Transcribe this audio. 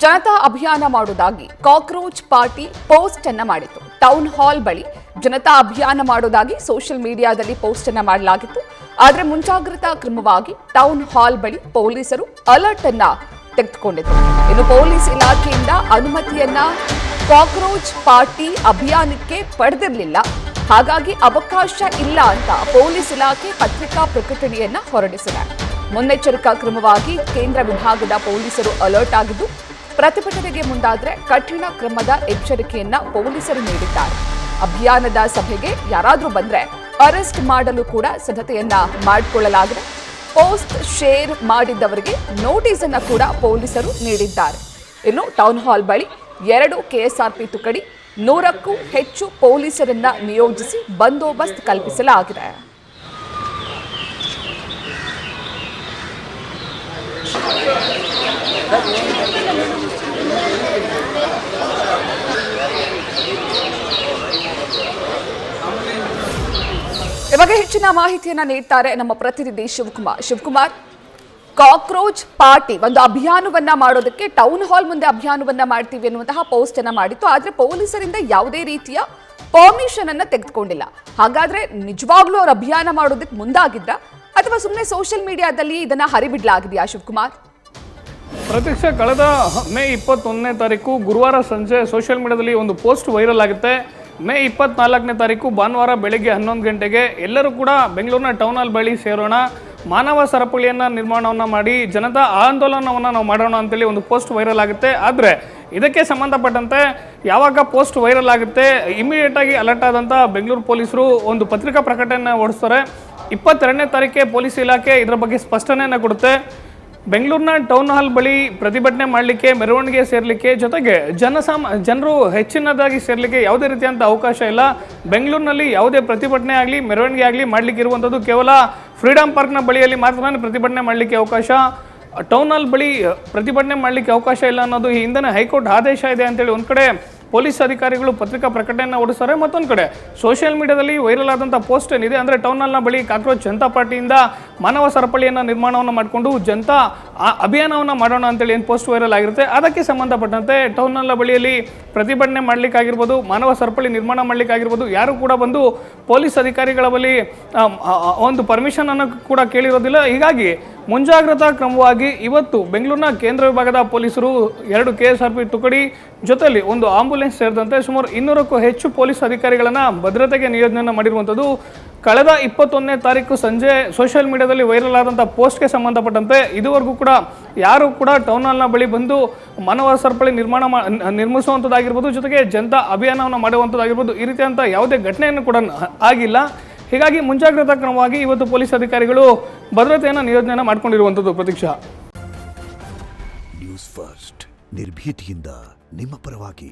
ಜನತಾ ಅಭಿಯಾನ ಮಾಡುವುದಾಗಿ cockroach party post ಅನ್ನ ಮಾಡಿತು. ಟೌನ್ ಹಾಲ್ ಬಳಿ ಜನತಾ ಅಭಿಯಾನ ಮಾಡುವುದಾಗಿ ಸೋಷಿಯಲ್ ಮೀಡಿಯಾದಲ್ಲಿ ಪೋಸ್ಟ್ ಅನ್ನ ಮಾಡಲಾಗಿತ್ತು. ಆದರೆ ಮುಂಜಾಗ್ರತಾ ಕ್ರಮವಾಗಿ ಟೌನ್ ಹಾಲ್ ಬಳಿ ಪೊಲೀಸರು ಅಲರ್ಟ್ ಅನ್ನ ತೆಗೆದುಕೊಂಡಿದ್ರು. ಇನ್ನು ಪೊಲೀಸ್ ಇಲಾಖೆಯಿಂದ ಅನುಮತಿಯನ್ನ ಕಾಕ್ರೋಚ್ ಪಾರ್ಟಿ ಅಭಿಯಾನಕ್ಕೆ ಪಡೆದಿರಲಿಲ್ಲ. ಹಾಗಾಗಿ ಅವಕಾಶ ಇಲ್ಲ ಅಂತ ಪೊಲೀಸ್ ಇಲಾಖೆ ಪತ್ರಿಕಾ ಪ್ರಕಟಣೆಯನ್ನ ಹೊರಡಿಸಿದೆ. ಮುನ್ನೆಚ್ಚರಿಕಾ ಕ್ರಮವಾಗಿ ಕೇಂದ್ರ ವಿಭಾಗದ ಪೊಲೀಸರು ಅಲರ್ಟ್ ಆಗಿದ್ದು, ಪ್ರತಿಭಟನೆಗೆ ಮುಂದಾದರೆ ಕಠಿಣ ಕ್ರಮದ ಎಚ್ಚರಿಕೆಯನ್ನ ಪೊಲೀಸರು ನೀಡಿದ್ದಾರೆ. ಅಭಿಯಾನದ ಸಭೆಗೆ ಯಾರಾದರೂ ಬಂದ್ರೆ ಅರೆಸ್ಟ್ ಮಾಡಲು ಕೂಡ ಸಿದ್ಧತೆಯನ್ನ ಮಾಡಿಕೊಳ್ಳಲಾಗಿದೆ. ಪೋಸ್ಟ್ ಶೇರ್ ಮಾಡಿದ್ದವರಿಗೆ ನೋಟಿಸ್ ಅನ್ನ ಕೂಡ ಪೊಲೀಸರು ನೀಡಿದ್ದಾರೆ. ಇನ್ನು ಟೌನ್ ಹಾಲ್ ಬಳಿ 2 ಕೆಎಸ್ಆರ್ಪಿ ತುಕಡಿ 100ಕ್ಕೂ ಹೆಚ್ಚು ಪೊಲೀಸರನ್ನ ನಿಯೋಜಿಸಿ ಬಂದೋಬಸ್ತ್ ಕಲ್ಪಿಸಲಾಗಿದೆ. ಇವಾಗ ಹೆಚ್ಚಿನ ಮಾಹಿತಿಯನ್ನ ನೀಡ್ತಾರೆ ನಮ್ಮ ಪ್ರತಿನಿಧಿ ಶಿವಕುಮಾರ್. ಕಾಕ್ರೋಚ್ ಪಾರ್ಟಿ ಒಂದು ಅಭಿಯಾನವನ್ನ ಮಾಡೋದಕ್ಕೆ ಟೌನ್ ಹಾಲ್ ಮುಂದೆ ಅಭಿಯಾನವನ್ನ ಮಾಡ್ತೀವಿ ಅನ್ನುವಂತಹ ಪೋಸ್ಟ್ ಅನ್ನ ಮಾಡಿತ್ತು. ಆದ್ರೆ ಪೊಲೀಸರಿಂದ ಯಾವುದೇ ರೀತಿಯ ಪರ್ಮಿಷನ್ ಅನ್ನ ತೆಗೆದುಕೊಂಡಿಲ್ಲ. ಹಾಗಾದ್ರೆ ನಿಜವಾಗ್ಲೂ ಅವ್ರು ಅಭಿಯಾನ ಮಾಡೋದಕ್ಕೆ ಮುಂದಾಗಿದ್ರ ಅಥವಾ ಸುಮ್ಮನೆ ಸೋಷಿಯಲ್ ಮೀಡಿಯಾದಲ್ಲಿ ಇದನ್ನ ಹರಿಬಿಡ್ಲಾಗಿದೆಯಾ ಶಿವಕುಮಾರ್? ಪ್ರತ್ಯಕ್ಷ ಕಳೆದ ಮೇ 21ನೇ ತಾರೀಕು ಗುರುವಾರ ಸಂಜೆ ಸೋಷಿಯಲ್ ಮೀಡಿಯಾದಲ್ಲಿ ಒಂದು ಪೋಸ್ಟ್ ವೈರಲ್ ಆಗುತ್ತೆ. ಮೇ 24ನೇ ತಾರೀಕು ಭಾನುವಾರ ಬೆಳಗ್ಗೆ 11 ಗಂಟೆಗೆ ಎಲ್ಲರೂ ಕೂಡ ಬೆಂಗಳೂರಿನ ಟೌನ್ ಹಾಲ್ ಬಳಿ ಸೇರೋಣ, ಮಾನವ ಸರಪಳಿಯನ್ನು ನಿರ್ಮಾಣವನ್ನು ಮಾಡಿ ಜನತಾ ಆಂದೋಲನವನ್ನು ನಾವು ಮಾಡೋಣ ಅಂತೇಳಿ ಒಂದು ಪೋಸ್ಟ್ ವೈರಲ್ ಆಗುತ್ತೆ. ಆದರೆ ಇದಕ್ಕೆ ಸಂಬಂಧಪಟ್ಟಂತೆ ಯಾವಾಗ ಪೋಸ್ಟ್ ವೈರಲ್ ಆಗುತ್ತೆ ಇಮಿಡಿಯೇಟ್ ಆಗಿ ಅಲರ್ಟ್ ಆದಂಥ ಬೆಂಗಳೂರು ಪೊಲೀಸರು ಒಂದು ಪತ್ರಿಕಾ ಪ್ರಕಟಣೆಯನ್ನು ಹೊರಡಿಸ್ತಾರೆ. 22ನೇ ತಾರೀಕೆ ಪೊಲೀಸ್ ಇಲಾಖೆ ಇದರ ಬಗ್ಗೆ ಸ್ಪಷ್ಟನೆಯನ್ನು ಕೊಡುತ್ತೆ. ಬೆಂಗಳೂರಿನ ಟೌನ್ ಹಾಲ್ ಬಳಿ ಪ್ರತಿಭಟನೆ ಮಾಡಲಿಕ್ಕೆ, ಮೆರವಣಿಗೆ ಸೇರಲಿಕ್ಕೆ, ಜೊತೆಗೆ ಜನರು ಹೆಚ್ಚಿನದಾಗಿ ಸೇರಲಿಕ್ಕೆ ಯಾವುದೇ ರೀತಿಯಂಥ ಅವಕಾಶ ಇಲ್ಲ. ಬೆಂಗಳೂರಿನಲ್ಲಿ ಯಾವುದೇ ಪ್ರತಿಭಟನೆ ಆಗಲಿ ಮೆರವಣಿಗೆ ಆಗಲಿ ಮಾಡಲಿಕ್ಕೆ ಇರುವಂಥದ್ದು ಕೇವಲ ಫ್ರೀಡಮ್ ಪಾರ್ಕ್ನ ಬಳಿಯಲ್ಲಿ ಮಾತ್ರ ಪ್ರತಿಭಟನೆ ಮಾಡಲಿಕ್ಕೆ ಅವಕಾಶ. ಟೌನ್ ಹಾಲ್ ಬಳಿ ಪ್ರತಿಭಟನೆ ಮಾಡಲಿಕ್ಕೆ ಅವಕಾಶ ಇಲ್ಲ ಅನ್ನೋದು ಈ ಹಿಂದೆ ಹೈಕೋರ್ಟ್ ಆದೇಶ ಇದೆ ಅಂತೇಳಿ ಒಂದು ಕಡೆ ಪೊಲೀಸ್ ಅಧಿಕಾರಿಗಳು ಪತ್ರಿಕಾ ಪ್ರಕಟಣೆಯನ್ನು ಹೊರಡಿಸ್ತಾರೆ. ಮತ್ತೊಂದು ಕಡೆ ಸೋಷಿಯಲ್ ಮೀಡಿಯಾದಲ್ಲಿ ವೈರಲ್ ಆದಂಥ ಪೋಸ್ಟ್ ಏನಿದೆ ಅಂದರೆ ಟೌನ್ ಹಾಲ್ನ ಬಳಿ ಕಾಕ್ರೋಚ್ ಜನತಾ ಪಾರ್ಟಿಯಿಂದ ಮಾನವ ಸರಪಳಿಯನ್ನು ನಿರ್ಮಾಣವನ್ನು ಮಾಡಿಕೊಂಡು ಜನತಾ ಅಭಿಯಾನವನ್ನು ಮಾಡೋಣ ಅಂತೇಳಿ ಏನು ಪೋಸ್ಟ್ ವೈರಲ್ ಆಗಿರುತ್ತೆ, ಅದಕ್ಕೆ ಸಂಬಂಧಪಟ್ಟಂತೆ ಟೌನ್ ಹಾಲ್ನ ಬಳಿಯಲ್ಲಿ ಪ್ರತಿಭಟನೆ ಮಾಡಲಿಕ್ಕಾಗಿರ್ಬೋದು, ಮಾನವ ಸರಪಳಿ ನಿರ್ಮಾಣ ಮಾಡಲಿಕ್ಕಾಗಿರ್ಬೋದು, ಯಾರು ಕೂಡ ಬಂದು ಪೊಲೀಸ್ ಅಧಿಕಾರಿಗಳ ಬಳಿ ಒಂದು ಪರ್ಮಿಷನ್ ಅನ್ನು ಕೂಡ ಕೇಳಿರೋದಿಲ್ಲ. ಹೀಗಾಗಿ ಮುಂಜಾಗ್ರತಾ ಕ್ರಮವಾಗಿ ಇವತ್ತು ಬೆಂಗಳೂರಿನ ಕೇಂದ್ರ ವಿಭಾಗದ ಪೊಲೀಸರು 2 ಕೆಎಸ್ಆರ್ಪಿ ತುಕಡಿ ಜೊತೆಯಲ್ಲಿ ಒಂದು ಆಂಬುಲೆನ್ಸ್ ಸೇರಿದಂತೆ ಸುಮಾರು 200ಕ್ಕೂ ಹೆಚ್ಚು ಪೊಲೀಸ್ ಅಧಿಕಾರಿಗಳನ್ನು ಭದ್ರತೆಗೆ ನಿಯೋಜನೆಯನ್ನು ಮಾಡಿರುವಂಥದ್ದು. ಕಳೆದ 21ನೇ ತಾರೀಕು ಸಂಜೆ ಸೋಷಿಯಲ್ ಮೀಡಿಯಾದಲ್ಲಿ ವೈರಲ್ ಆದಂಥ ಪೋಸ್ಟ್ಗೆ ಸಂಬಂಧಪಟ್ಟಂತೆ ಇದುವರೆಗೂ ಕೂಡ ಯಾರು ಕೂಡ ಟೌನ್ ಹಾಲ್ನ ಬಳಿ ಬಂದು ಮಾನವ ಸರಪಳಿ ನಿರ್ಮಿಸುವಂಥದ್ದಾಗಿರ್ಬೋದು, ಜೊತೆಗೆ ಜನತಾ ಅಭಿಯಾನವನ್ನು ಮಾಡುವಂಥದ್ದಾಗಿರ್ಬೋದು, ಈ ರೀತಿಯಂಥ ಯಾವುದೇ ಘಟನೆಯನ್ನು ಕೂಡ ಆಗಿಲ್ಲ. ಹೀಗಾಗಿ ಮುಂಜಾಗ್ರತಾ ಕ್ರಮವಾಗಿ ಇವತ್ತು ಪೊಲೀಸ್ ಅಧಿಕಾರಿಗಳು ಭದ್ರತೆಯನ್ನು ನಿಯೋಜನೆ ಮಾಡಿಕೊಂಡಿರುವಂಥದ್ದು. ಪ್ರತೀಕ್ಷಾ, ನ್ಯೂಸ್ ಫಸ್ಟ್ ನಿರ್ಭೀತಿಯಿಂದ ನಿಮ್ಮ ಪರವಾಗಿ.